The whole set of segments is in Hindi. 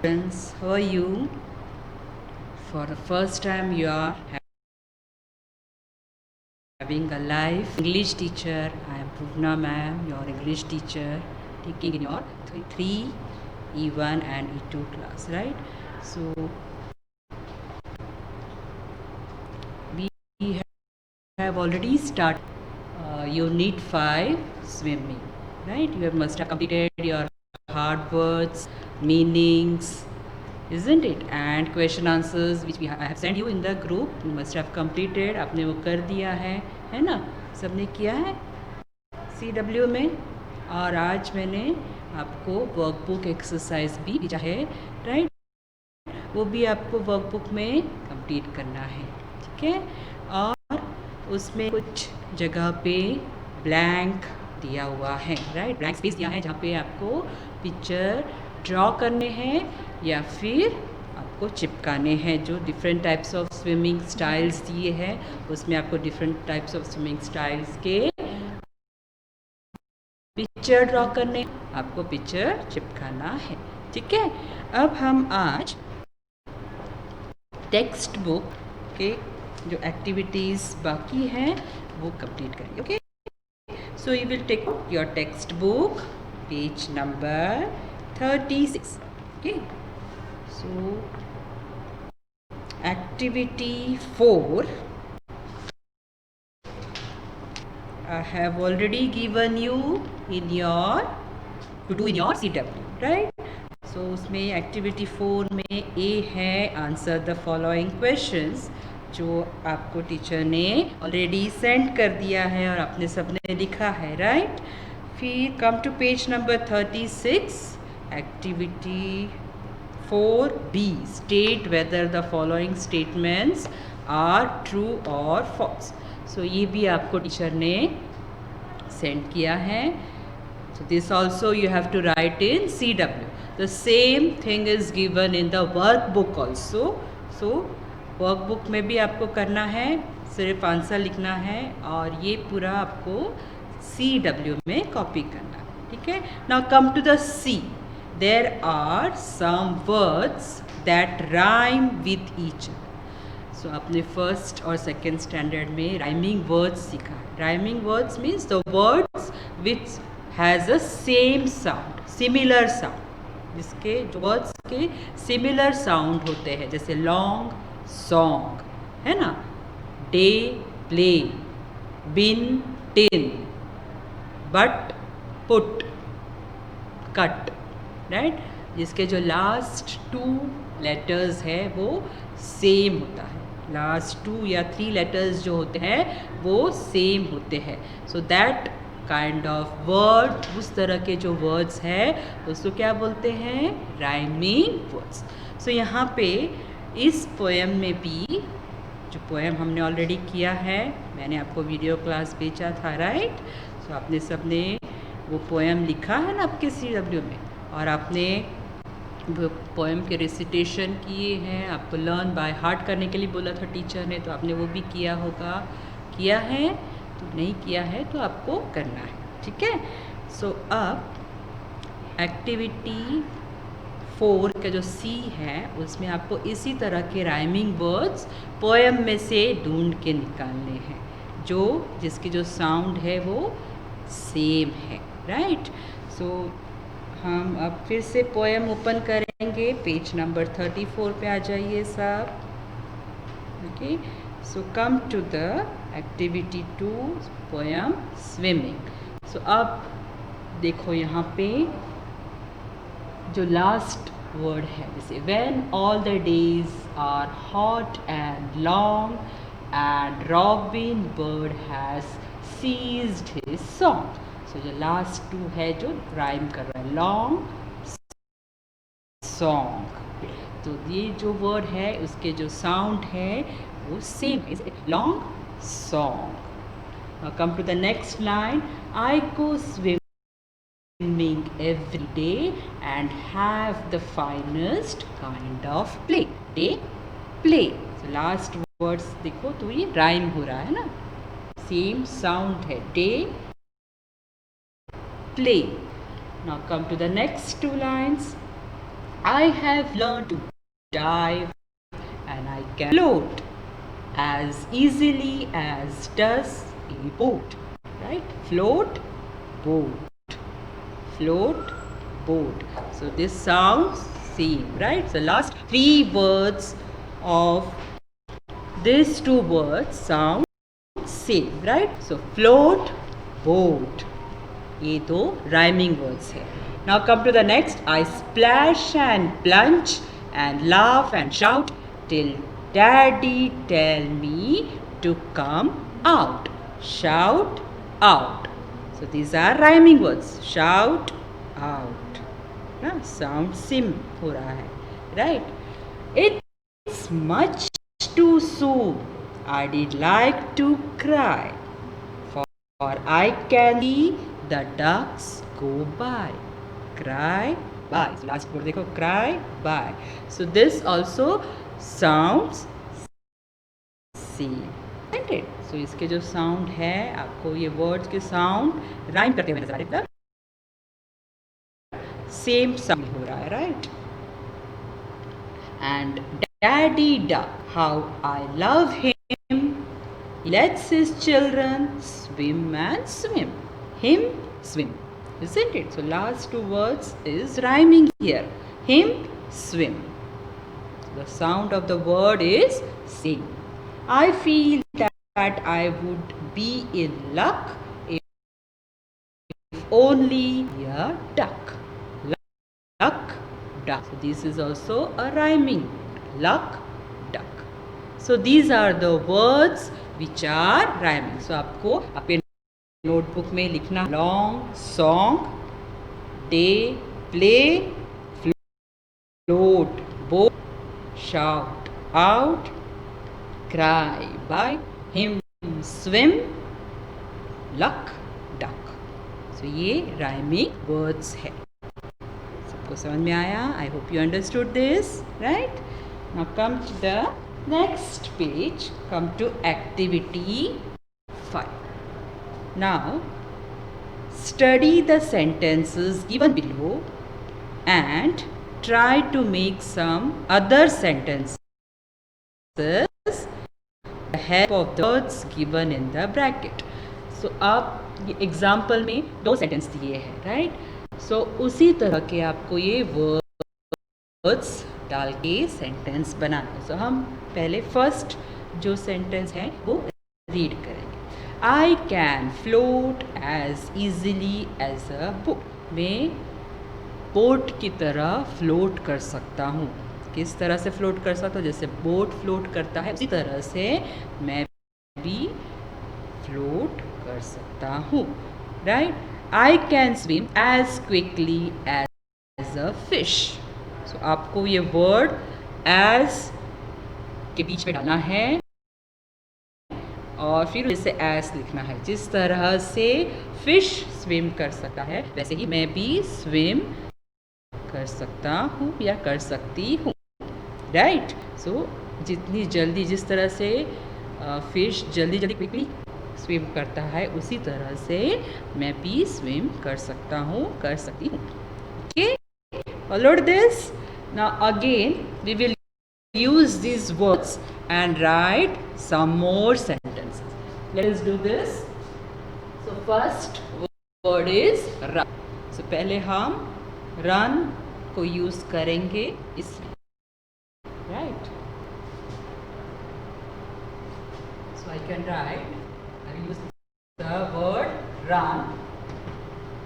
Friends, how are you? For the first time you are having a live English teacher. I am Purna ma'am, your English teacher, taking in your 3 E1 and E2 class, right? So we have already started unit 5 swimming, right? You must have completed your hard words, meanings, isn't it? And question answers which I have sent you in the group, you must have completed. आपने वो कर दिया है ना? सबने किया है CW में। और आज मैंने आपको वर्कबुक एक्सरसाइज भी भेजा है, राइट? वो भी आपको वर्कबुक में कंप्लीट करना है, ठीक है? और उसमें कुछ जगह पे ब्लैंक दिया हुआ है, राइट? ब्लैंक स्पेस दिया है जहाँ पे आपको पिक्चर ड्रॉ करने हैं या फिर आपको चिपकाने हैं। जो different types of swimming styles दिए हैं उसमें आपको different types of swimming styles के पिक्चर ड्रॉ करने, आपको पिक्चर चिपकाना है, ठीक है? अब हम आज टेक्स्ट बुक के जो एक्टिविटीज़ बाकी हैं वो कंप्लीट करेंगे, okay? So you will take your textbook page number 36, okay? So activity 4 I have already given you in your to do in your CW, right? So उसमें एक्टिविटी 4 में A है आंसर द फॉलोइंग क्वेश्चंस, जो आपको टीचर ने ऑलरेडी सेंड कर दिया है और आपने सबने लिखा है, राइट? फिर come to page number 36, activity 4B, state whether the following statements are true और फॉल्स। सो ये भी आपको टीचर ने सेंड किया है। So this also you have to write in CW. The same thing is given in the workbook also. So workbook में भी आपको करना है, सिर्फ आंसर लिखना है और ये पूरा आपको CW में कॉपी करना है, ठीक है? Now come to the C. There are some words that rhyme with each other. सो आपने फर्स्ट और सेकेंड स्टैंडर्ड में राइमिंग वर्ड्स सीखा है। Rhyming words means the words which has a same sound, similar sound, जिसके जो वर्ड्स के सिमिलर साउंड होते हैं, जैसे लॉन्ग सॉन्ग, है ना? Day play, bin tin, but put, cut, right? जिसके जो लास्ट 2 लेटर्स है वो सेम होता है, लास्ट 2 या 3 लेटर्स जो होते हैं वो सेम होते हैं। So that kind of word, उस तरह के जो वर्ड्स हैं उसको क्या बोलते हैं? Rhyming words. सो यहाँ पे इस पोएम में भी, जो पोएम हमने ऑलरेडी किया है, मैंने आपको वीडियो क्लास भेजा था, राइट? सो आपने सबने वो पोएम लिखा है ना आपके CW में, और आपने वो पोएम के रिसिटेशन किए हैं, आपको लर्न बाय हार्ट करने के लिए बोला था टीचर ने, तो आपने वो भी किया होगा। किया है? तो नहीं किया है तो आपको करना है, ठीक है? सो अब एक्टिविटी 4 का जो C है उसमें आपको इसी तरह के राइमिंग वर्ड्स पोएम में से ढूंढ के निकालने हैं, जो जिसकी जो साउंड है वो सेम है, राइट? सो हम अब फिर से पोएम ओपन करेंगे, पेज नंबर 34 पे आ जाइए सब, okay? So come to the activity 2 poem swimming. So अब देखो यहाँ पे जो लास्ट वर्ड है, जैसे when all the days are hot and long and robin bird has ceased his song. So जो लास्ट 2 है जो राइम कर रहा है, लॉन्ग सॉन्ग, तो ये जो वर्ड है उसके जो साउंड है वो सेम है, long song. Come to the next line, I go swimming every day and have the finest kind of play. Day play. So last words देखो तो ये राइम हो रहा है ना, सेम साउंड है, day play. Now come to the next 2 lines. I have learned to dive and I can float as easily as does a boat. Right? Float, boat. Float, boat. So this sounds same, right? So last three words of these two words sound same, right? So float, boat. ये दो rhyming words है. Now come to the next. I splash and plunge and laugh and shout till daddy tell me to come out. Shout out. So these are rhyming words. Shout out. ना sound sim हो रहा है, right? It's much too soon. I did like to cry, for I can see the ducks go by. Cry by. So last word देखो, cry by. So this also sounds same, isn't it? So इसके जो sound है, आपको ये words के sound rhyme करते हुए नजर आ रहे हैं. Same sound हो रहा है, right? And Daddy Duck, how I love him. He lets his children swim and swim. Him, swim. Isn't it? So last two words is rhyming here. Him, swim. The sound of the word is same. I feel that I would be in luck if only a duck. Luck, duck. So this is also a rhyming. Luck, duck. So these are the words which are rhyming. So आपको अपने नोटबुक में लिखना long song, day, play, float, boat, shout out, cry by, him, swim, luck, duck. So ये राइमिंग वर्ड्स है. सबको समझ में आया? I hope you understood this, right? Now come to the next page. Come to activity 5. Now study the sentences given below and try to make some other sentences with the help of the words given in the bracket. So आप ये एग्जाम्पल में दो सेंटेंस दिए हैं, राइट? सो उसी तरह के आपको ये वर्ड्स डाल के सेंटेंस बनाना है. सो हम पहले फर्स्ट जो सेंटेंस है वो रीड करेंगे. I can float as easily as a boat. मैं बोट की तरह फ्लोट कर सकता हूँ. किस तरह से फ्लोट कर सकता हूँ? जैसे बोट फ्लोट करता है उसी तरह से मैं भी फ्लोट कर सकता हूँ, right? I can swim as quickly as a fish. So आपको ये वर्ड एज के बीच में डालना है और फिर इसे एस लिखना है. जिस तरह से फिश स्विम कर सकता है वैसे ही मैं भी स्विम कर सकता हूँ या कर सकती हूँ, राइट? सो जितनी जल्दी, जिस तरह से फिश जल्दी जल्दी क्विकली स्विम करता है उसी तरह से मैं भी स्विम कर सकता हूँ, कर सकती हूँ. Okay, followed this. Now again we will use these words and write some more sentences. Let us do this. So first word is run. So पहले हम run को use करेंगे इसमें, right? So I can write, I will use the word run.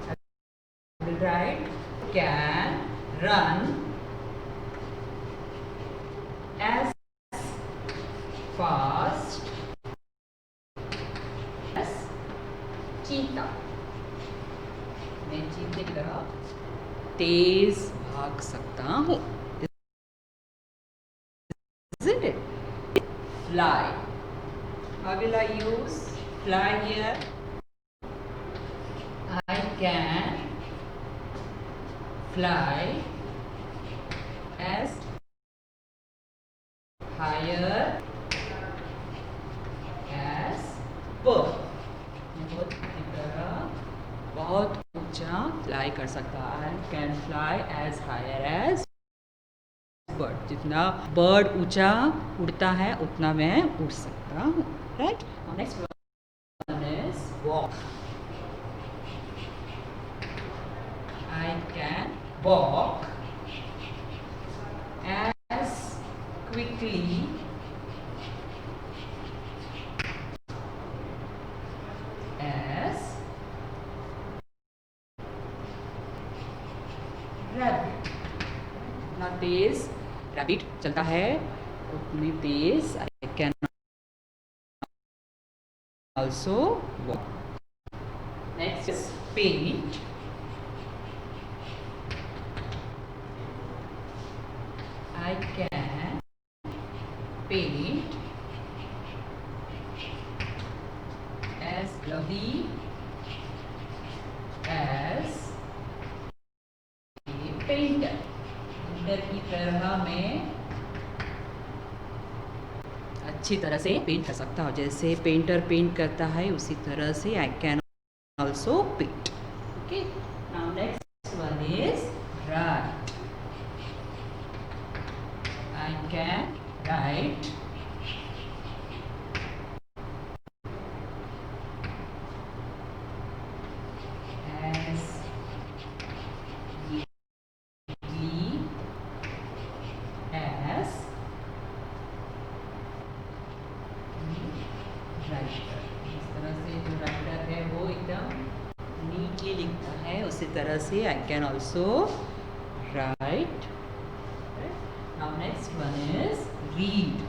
I will write can run as fast as cheetah. मैं चीते की तरह तेज भाग सकता हूँ. Isn't it? Fly. How will I use fly here? I can fly as higher as bird. बहुत ऊंचा फ्लाई कर सकता है. I can fly as higher as bird, जितना बर्ड ऊंचा उड़ता है उतना मैं उड़ सकता हूँ, right. Next one is walk. I can walk as quickly as rabbit। जितना तेज रैबिट चलता है उतनी तेज I can also walk. Next is paint. I can paint as lovely as a painter। Painter की तरह मैं अच्छी तरह से पेंट कर सकता हूँ, जैसे पेंटर पेंट करता है उसी तरह से I can also paint. Okay, now next one is write. I can write लिखता है उसी तरह से I can also write. Now next one is read.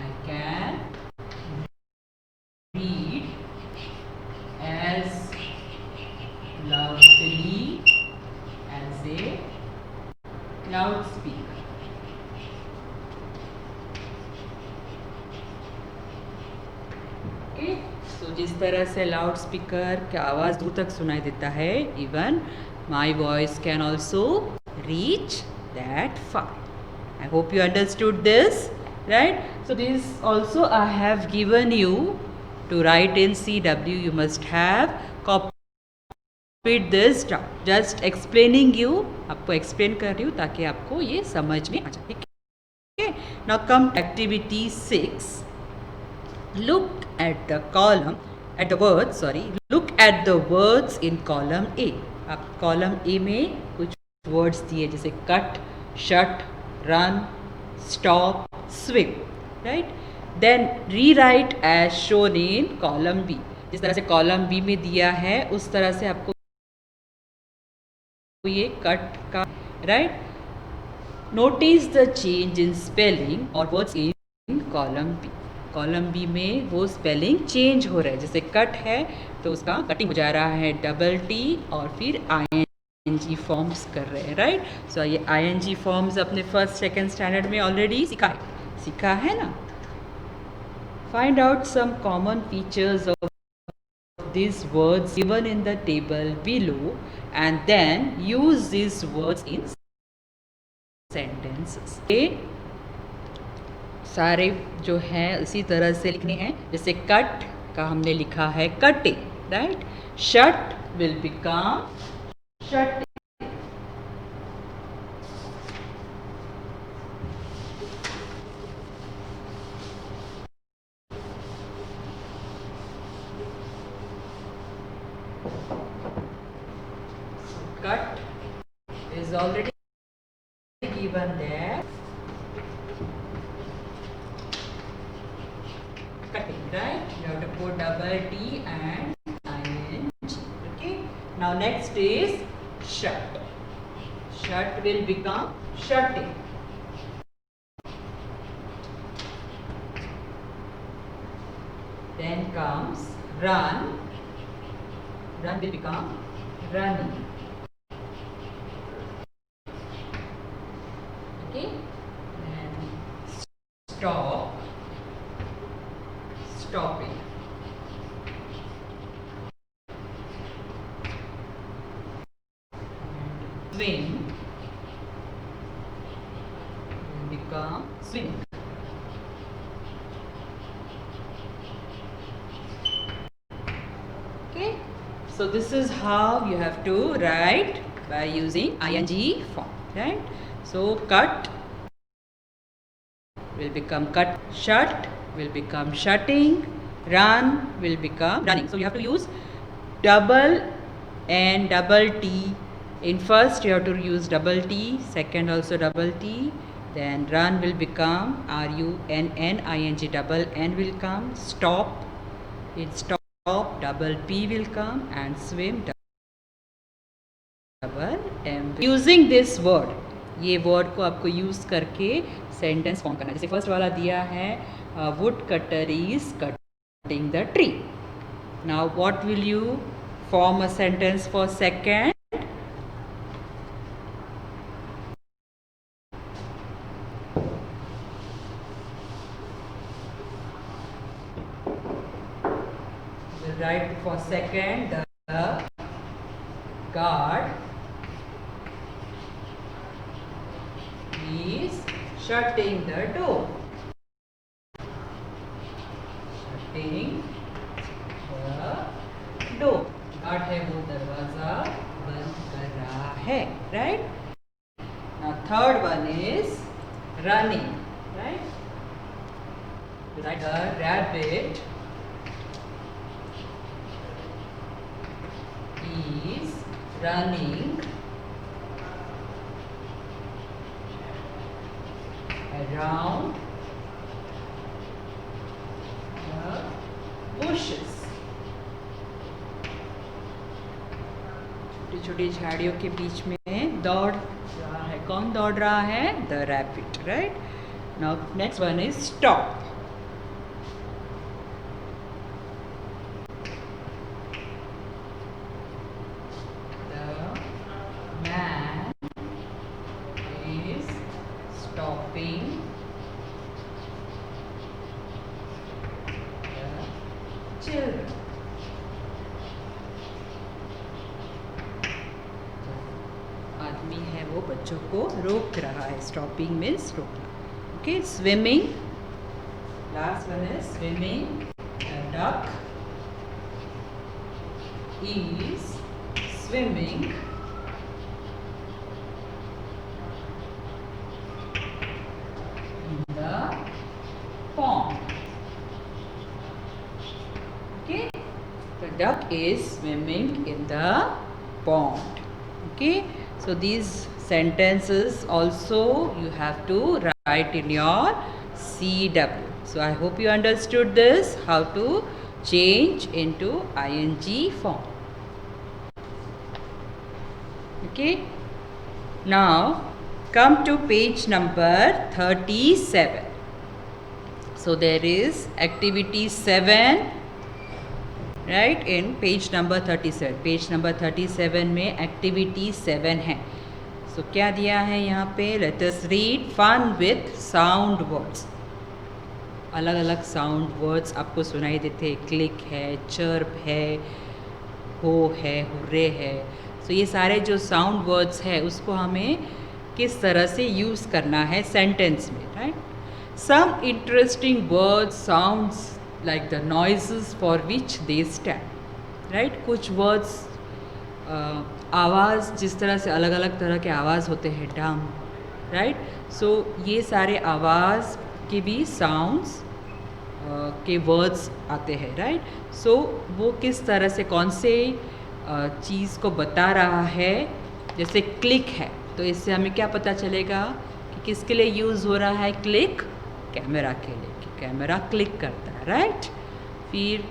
I can read as loudly as a loudspeaker। तो जिस तरह से लाउड स्पीकर की आवाज़ दूर तक सुनाई देता है, even my voice can also reach that far. I hope you understood this, right. So this also I have given you to write in CW। You must have copied this down. Just explaining you, आपको एक्सप्लेन कर रही हूँ ताकि आपको ये समझ में आ जाए। ठीक है, now come activity 6। Look at the column, at the words, sorry. Look at the words in column A। अब column A में कुछ words दिए जैसे cut, shut, run, stop, swim, right? Then rewrite as shown in column B। जिस तरह से column B में दिया है उस तरह से आपको ये cut का, right? Notice the change in spelling or words in column B। Column B में वो स्पेलिंग चेंज हो रहा है, जैसे कट है तो उसका कटिंग हो जा रहा है डबल टी और फिर ING फॉर्म्स कर रहे हैं, राइट। सो ये ING फॉर्म्स अपने फर्स्ट सेकेंड स्टैंडर्ड में ऑलरेडी सीखा है ना। Find out some common features of these words given in the table below and then use these words in sentences। सारे जो हैं उसी तरह से लिखने हैं, जैसे कट का हमने लिखा है cutting, right. Shut will become shutting. Cut is already given there, cutting, right? You have to put double T and ING. Okay. Now next is shut. Shut will become shutting. Then comes run. Run will become running. Okay. And stop. Stopping. Swing will become swing. Okay, so this is how you have to write by using ing form, right? So cut will become cut, shut will become shutting, run will become running. So you have to use double and double T. In first you have to use double T, second also double T, then run will become running, double N will come, stop, in stop double P will come, and swim double M. Using this word, ये वर्ड को आपको यूज़ करके सेंटेंस फॉर्म करना है. जैसे फर्स्ट वाला दिया है would cutter is cutting the tree. Now what will you form a sentence for second? Right for second the guard is shutting the door. Shutting the door. Guard है वो दरवाजा बंद कर रहा है, right? Now third one is running, right? Right. The rabbit is running around the bushes. छोटी छोटी झाड़ियों के बीच में दौड़ रहा है. कौन दौड़ रहा है? The rabbit, right? Now next one is stop. Children. आदमी है वो बच्चों को रोक रहा है. स्टॉपिंग मीन्स रोकना. Okay. Swimming, last one is swimming. Duck is swimming in the pond. Okay, the duck is swimming in the pond. Okay, so these sentences also you have to write in your CW. So I hope you understood this, how to change into ing form. Okay, now come to page number 37. So there is activity 7, right, in page number 37. Page number 37 में एक्टिविटी 7 है. सो क्या दिया है यहाँ पे? Let us read. Fun with sound words. अलग अलग साउंड वर्ड्स आपको सुनाई देते हैं. क्लिक है, चर्प है, हो है, हुर्रे है. सो ये सारे जो साउंड वर्ड्स है उसको हमें किस तरह से यूज़ करना है सेंटेंस में, राइट? Some interesting words sounds like the noises for which they stand, right? कुछ words आवाज़, जिस तरह से अलग अलग तरह के आवाज़ होते हैं, डम, राइट? सो ये सारे आवाज़ के भी साउंड्स के वर्ड्स आते हैं, राइट? सो वो किस तरह से कौन से चीज़ को बता रहा है. जैसे क्लिक है तो इससे हमें क्या पता चलेगा कि किसके लिए यूज़ हो रहा है क्लिक? कैमरा के लिए, कि कैमरा क्लिक करता है, राइट? फिर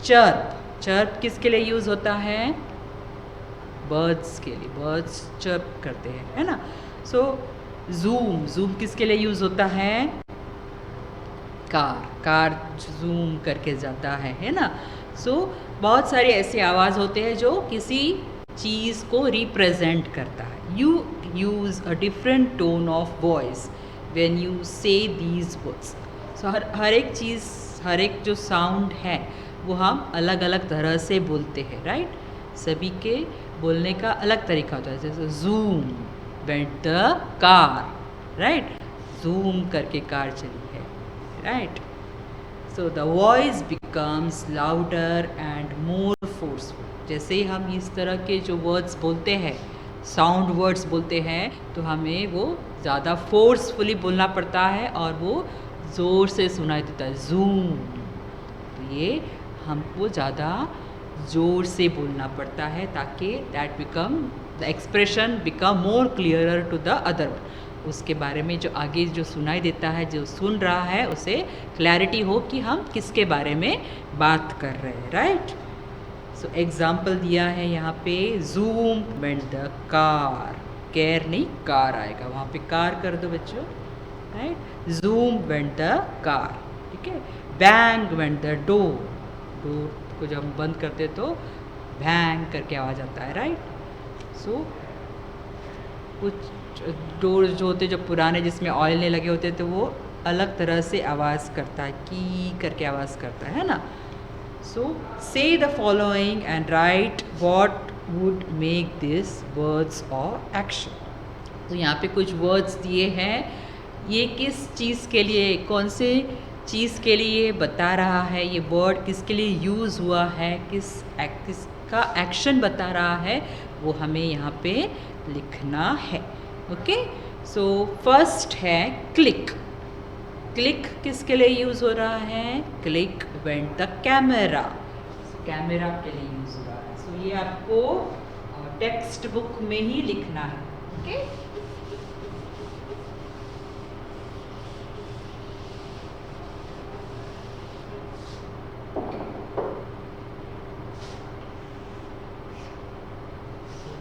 चर्प, चर्प किसके लिए यूज़ होता है? बर्ड्स के लिए, बर्ड्स चर्प करते हैं, है ना? सो जूम, जूम किसके लिए यूज़ होता है? कार, कार जूम करके जाता है ना? सो बहुत सारे ऐसे आवाज़ होते हैं जो किसी चीज़ को रिप्रेजेंट करता है. You use a different tone of voice when you से दीज वर्ड्स. सो हर एक चीज़, हर एक जो साउंड है वो हम अलग अलग तरह से बोलते हैं, राइट? सभी के बोलने का अलग तरीका होता है. जैसे zoom went the car, right? Zoom करके कार चली है, right? So the voice becomes louder and more forceful. जैसे ही हम इस तरह के जो वर्ड्स बोलते हैं साउंड वर्ड्स बोलते हैं तो हमें वो ज़्यादा फोर्सफुली बोलना पड़ता है और वो ज़ोर से सुनाई देता है, जूम। तो ये हमको ज़्यादा ज़ोर से बोलना पड़ता है ताकि that become the expression become more clearer to the other one. उसके बारे में जो आगे जो सुनाई देता है, जो सुन रहा है, उसे क्लैरिटी हो कि हम किसके बारे में बात कर रहे हैं, राइट। सो एग्जाम्पल दिया है यहाँ पे, zoom went the car, care नहीं कार आएगा, वहाँ पे कार कर दो बच्चों, right. Zoom went the car, ठीक है। Bang went the door, door को जब हम बंद करते तो बैंग करके आवाज़ आता है, राइट। सो कुछ डोर जो होते जो पुराने जिसमें ऑयल नहीं लगे होते तो वो अलग तरह से आवाज़ करता है, की करके आवाज़ करता है ना। सो से the following and right what would make this words और एक्शन। तो यहाँ पे कुछ वर्ड्स दिए हैं, ये किस चीज़ के लिए, कौन से चीज़ के लिए बता रहा है, ये वर्ड किसके लिए यूज़ हुआ है, किसका एक्शन बता रहा है, वो हमें यहाँ पे लिखना है। ओके, सो फर्स्ट है क्लिक। क्लिक किसके लिए यूज़ हो रहा है, click went the camera, camera के लिए यूज़ हो रहा है। सो ये आपको टेक्स्ट बुक में ही लिखना है। Okay,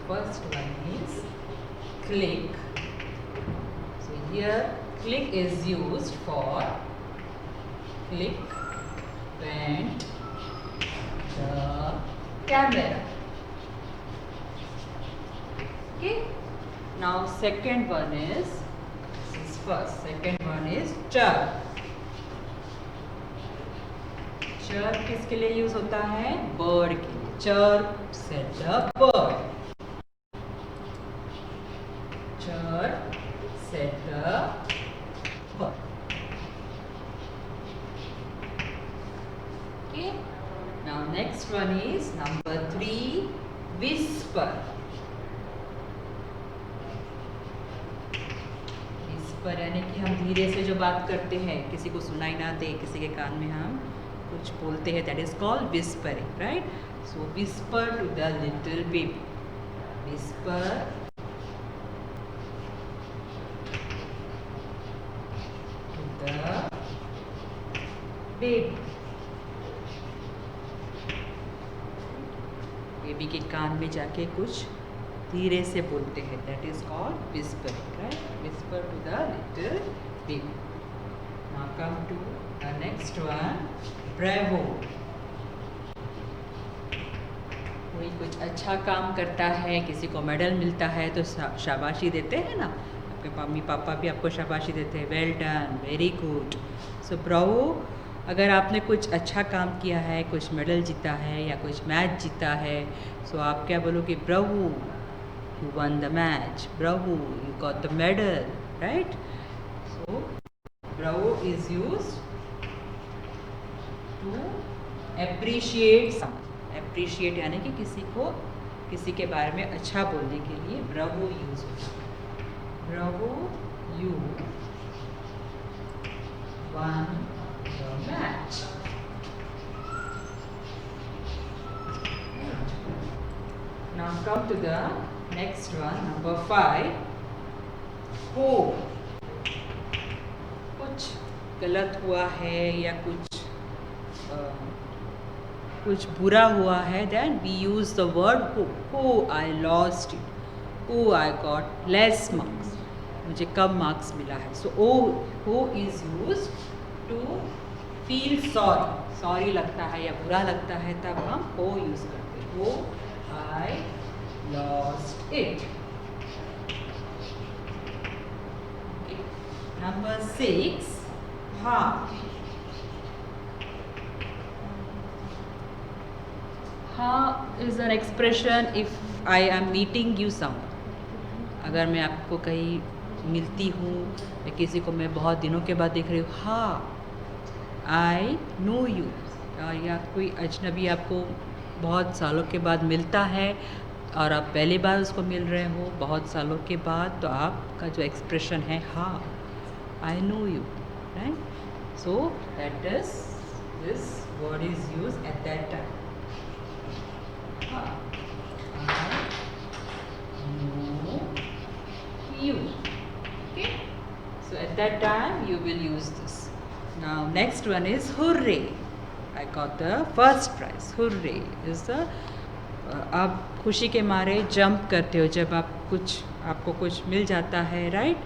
first one is click. So here click is used for click went the camera. Okay, now second one is, this is first, second one is chirp. chirp किसके लिए यूज होता है, बर्ड के लिए। chirp said the bird, chirp said the bird. Okay, now next one is number 3, whisper. whisper यानी कि हम धीरे से जो बात करते हैं, किसी को सुनाई ना दे, किसी के कान में हम कुछ बोलते हैं, that is called whispering, right? So whisper to the little baby, whisper to the baby. Baby के कान में जाके कुछ धीरे से बोलते हैं, that is called whispering, right? Whisper to the little baby. Now come to the next one, bravo. कोई कुछ अच्छा काम करता है, किसी को मेडल मिलता है तो शाबाशी देते हैं ना, आपके मम्मी पापा भी आपको शाबाशी देते हैं, वेल डन, वेरी गुड। सो ब्रावो, अगर आपने कुछ अच्छा काम किया है, कुछ मेडल जीता है या कुछ मैच जीता है, सो आप क्या बोलोगे, bravo, you won the match, bravo, you got the medal, right. So bravo is used to appreciate someone, appreciate यानी कि किसी को, किसी के बारे में अच्छा बोलने के लिए ब्रावो यूज होता है। Bravo, you one the match. Now come to the next one, number 5, हो। कुछ गलत हुआ है या कुछ बुरा हुआ है, then we use the word हो। हो, I lost it, हो, I got less marks, मुझे कम मार्क्स मिला है। So हो is used to feel sorry, sorry लगता है या बुरा लगता है तब हम हो यूज करते हैं, हो, आई लॉस्ट इट। नंबर 6, हाँ। हाँ is an expression if I am meeting you some, अगर मैं आपको कहीं मिलती हूँ या किसी को मैं बहुत दिनों के बाद देख रही हूँ, हाँ, आई नो यू, या कोई अजनबी आपको बहुत सालों के बाद मिलता है, और आप पहली बार उसको मिल रहे हो बहुत सालों के बाद, तो आपका जो एक्सप्रेशन है हाँ, I know you, right? So that is this word is use at that time. हाँ, I know you. Okay? So at that time you will use this. Now next one is hooray. I got the first prize. Hooray is the आप खुशी के मारे जंप करते हो जब आपको कुछ मिल जाता है, right?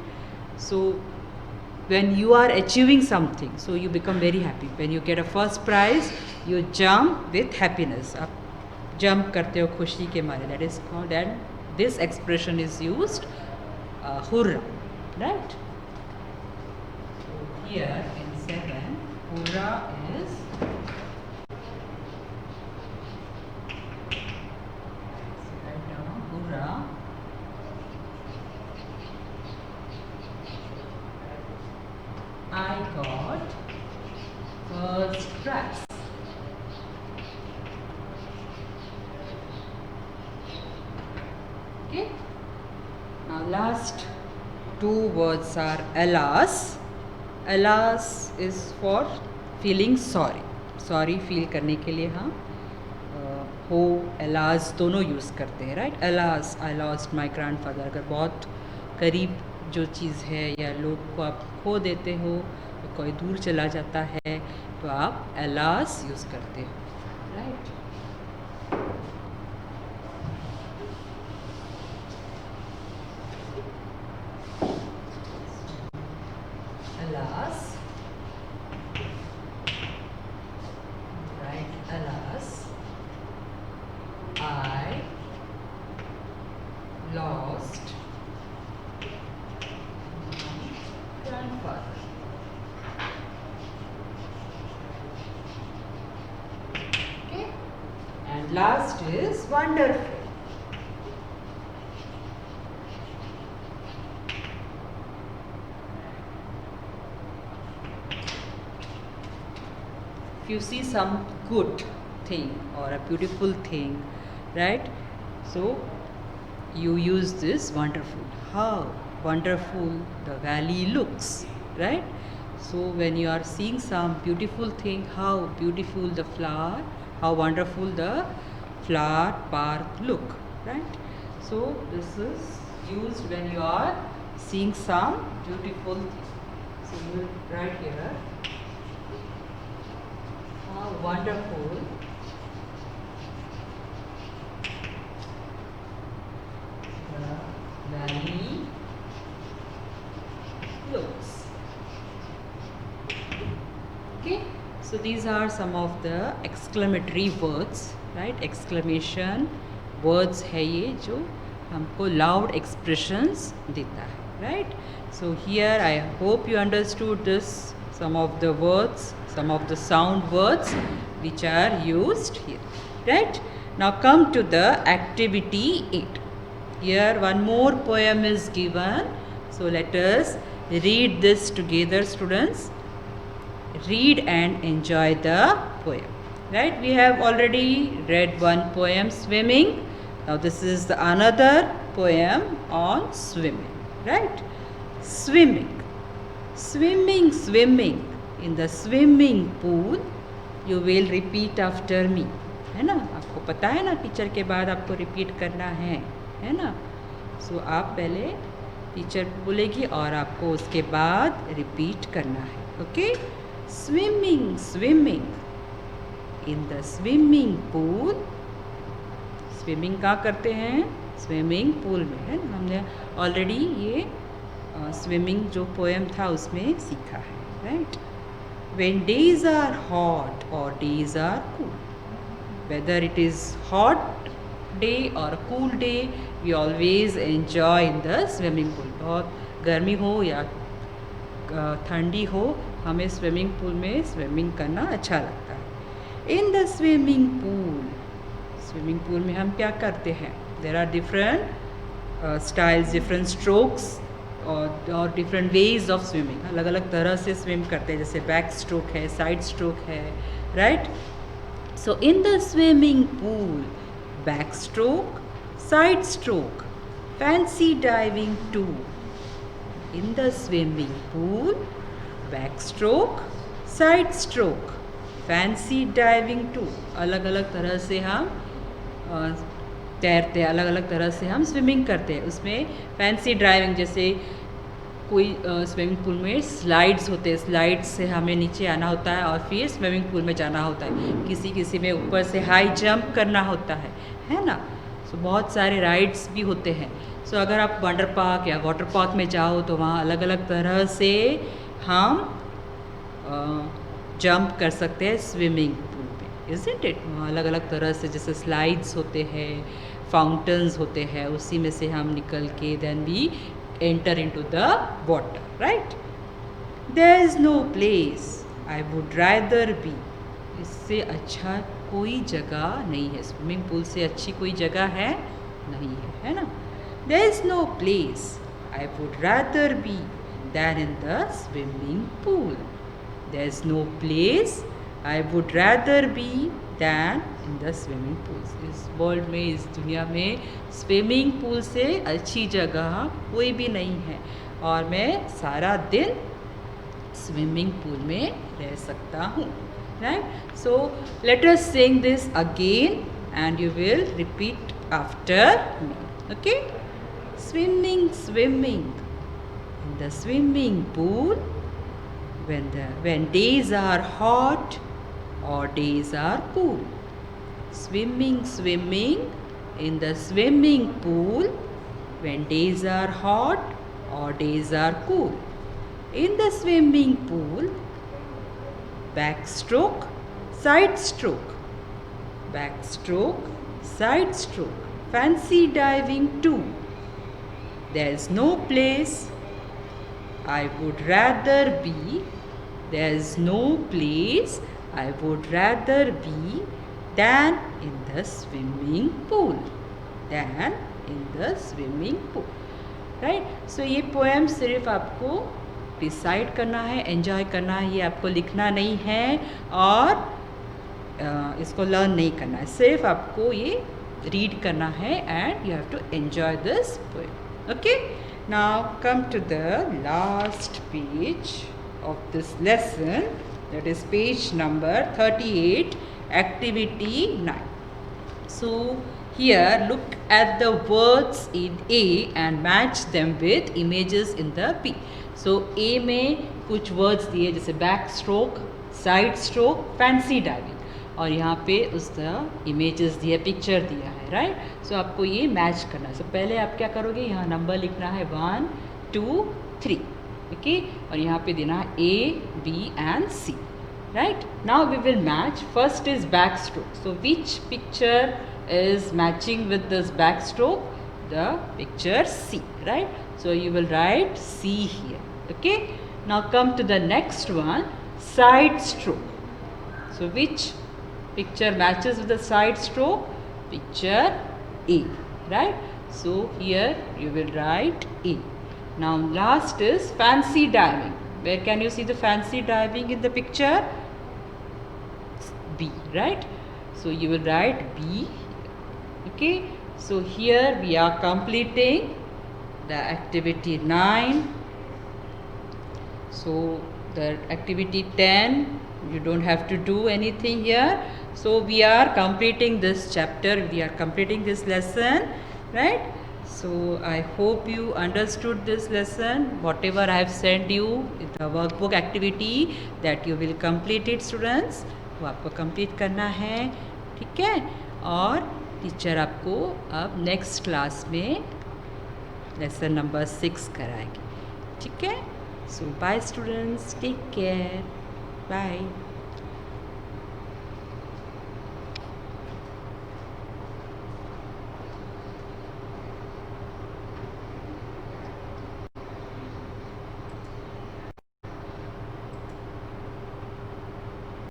So when you are achieving something, so you become very happy. When you get a first prize, you jump with happiness. आप jump करते हो खुशी के मारे. That is called, and this expression is used, hurrah, right? So here in 7, hurrah is hurrah. I got first prize. Okay. Now last two words are alas. Alas is for feeling sorry. Sorry feel करने के लिए हम हो, alas दोनों यूज़ करते हैं, right? alas, I lost my grandfather. अगर बहुत करीब जो चीज़ है या लोग को आप खो देते हो, कोई दूर चला जाता है, तो आप alas यूज़ करते हो, right? alas, right? Alas, I lost my grandfather. Okay, and last is wonderful. You see some good thing or a beautiful thing, right? So you use this wonderful. How wonderful the valley looks, right? So when you are seeing some beautiful thing, how beautiful the flower, how wonderful the flower path look, right? So this is used when you are seeing some beautiful thing. So you write here, how wonderful the valley looks. Okay, so these are some of the exclamatory words, right? Exclamation words है ये जो हमको loud expressions देता है, right? So here I hope you understood this, some of the words, some of the sound words which are used here, right? Now come to the activity 8. Here one more poem is given, so let us read this together, students. Read and enjoy the poem, right? We have already read one poem, swimming. Now this is the another poem on swimming, right? Swimming, swimming, swimming in the swimming pool, you will repeat after me. है ना? आपको पता है ना, टीचर के बाद आपको रिपीट करना है ना? सो आप पहले टीचर बोलेगी और आपको उसके बाद रिपीट करना है, okay? Swimming, swimming in the swimming pool. Swimming कहाँ करते हैं? Swimming pool में, है ना? हमने ऑलरेडी ये स्विमिंग जो पोएम था उसमें सीखा है, right? When days are hot or days are cool, whether it is hot day or cool day, we always enjoy in the swimming pool. बहुत गर्मी हो या ठंडी हो, हमें स्विमिंग पूल में स्विमिंग करना अच्छा लगता है. इन द स्विमिंग पूल में हम क्या करते हैं? There are different styles, different strokes और डिफरेंट वेज ऑफ स्विमिंग. अलग अलग तरह से स्विम करते हैं, जैसे बैक स्ट्रोक है, साइड स्ट्रोक है, right? So in the swimming pool, back stroke, side stroke, fancy diving 2. In the swimming pool, backstroke, side stroke, fancy diving 2. अलग अलग तरह से हम तैरते हैं, अलग अलग तरह से हम स्विमिंग करते हैं. उसमें फैंसी ड्राइविंग जैसे कोई स्विमिंग पूल में स्लाइड्स होते हैं, स्लाइड्स से हमें नीचे आना होता है और फिर स्विमिंग पूल में जाना होता है. किसी किसी में ऊपर से हाई जंप करना होता है ना. सो बहुत सारे राइड्स भी होते हैं. सो अगर आप वाटर पार्क या वाटर पार्क में जाओ तो वहाँ अलग अलग तरह से हम जंप कर सकते हैं स्विमिंग पूल में, इज़न्ट इट. वहाँ अलग अलग तरह से जैसे स्लाइड्स होते हैं, फाउंटेन्स होते हैं, उसी में से हम निकल के then we enter into the water, right. There is no place I would rather be. इससे अच्छा कोई जगह नहीं है, स्विमिंग पूल से अच्छी कोई जगह है नहीं है ना. There is no place I would rather be than in the swimming pool. There is no place I would rather be than in the swimming pool. इस वर्ल्ड में, इस दुनिया में स्विमिंग पूल से अच्छी जगह कोई भी नहीं है और मैं सारा दिन स्विमिंग पूल में रह सकता हूँ, right. So let us Singh this again and you will repeat after me, okay. Swimming swimming in the swimming pool when days are hot or days are cool. Swimming swimming in the swimming pool when days are hot or days are cool. In the swimming pool, backstroke, side stroke, backstroke, side stroke, fancy diving 2. There is no place I would rather be. There is no place I would rather be than in the swimming pool. Than in the swimming pool. Right? So ये पोएम सिर्फ आपको डिसाइड करना है, एंजॉय करना है, ये आपको लिखना नहीं है और इसको लर्न नहीं करना है. सिर्फ आपको ये रीड करना है and you have to enjoy this poem, okay. Now come to the last page of this lesson, that is page number 38, activity 9. So here look at the words in A and match them with images in the B. So A में कुछ words दिए जैसे back stroke, side stroke, fancy diving और यहाँ पे उसका इमेजेस दिया, पिक्चर दिया है, राइट. सो आपको ये मैच करना है. सो पहले आप क्या करोगे, यहाँ नंबर लिखना है 1 2 3, ओके. और यहाँ पे देना है A B and C, right. Now we will match. First is back stroke. So which picture is matching with this back stroke? The picture C, right. So you will write C here, okay. Now come to the next one, side stroke. So which picture matches with the side stroke? Picture A, right? So here you will write A. Now last is fancy diving. Where can you see the fancy diving in the picture? B, right? So you will write B, okay. So here we are completing the activity 9. So the activity 10, you don't have to do anything here. So we are completing this chapter, we are completing this lesson, right? So I hope you understood this lesson. Whatever I have sent you, the workbook activity, that you will complete it, students. वो आपको complete करना है, ठीक है. और टीचर आपको अब नेक्स्ट क्लास में लेसन नंबर 6 कराएंगे, ठीक है. So bye students, take care, bye.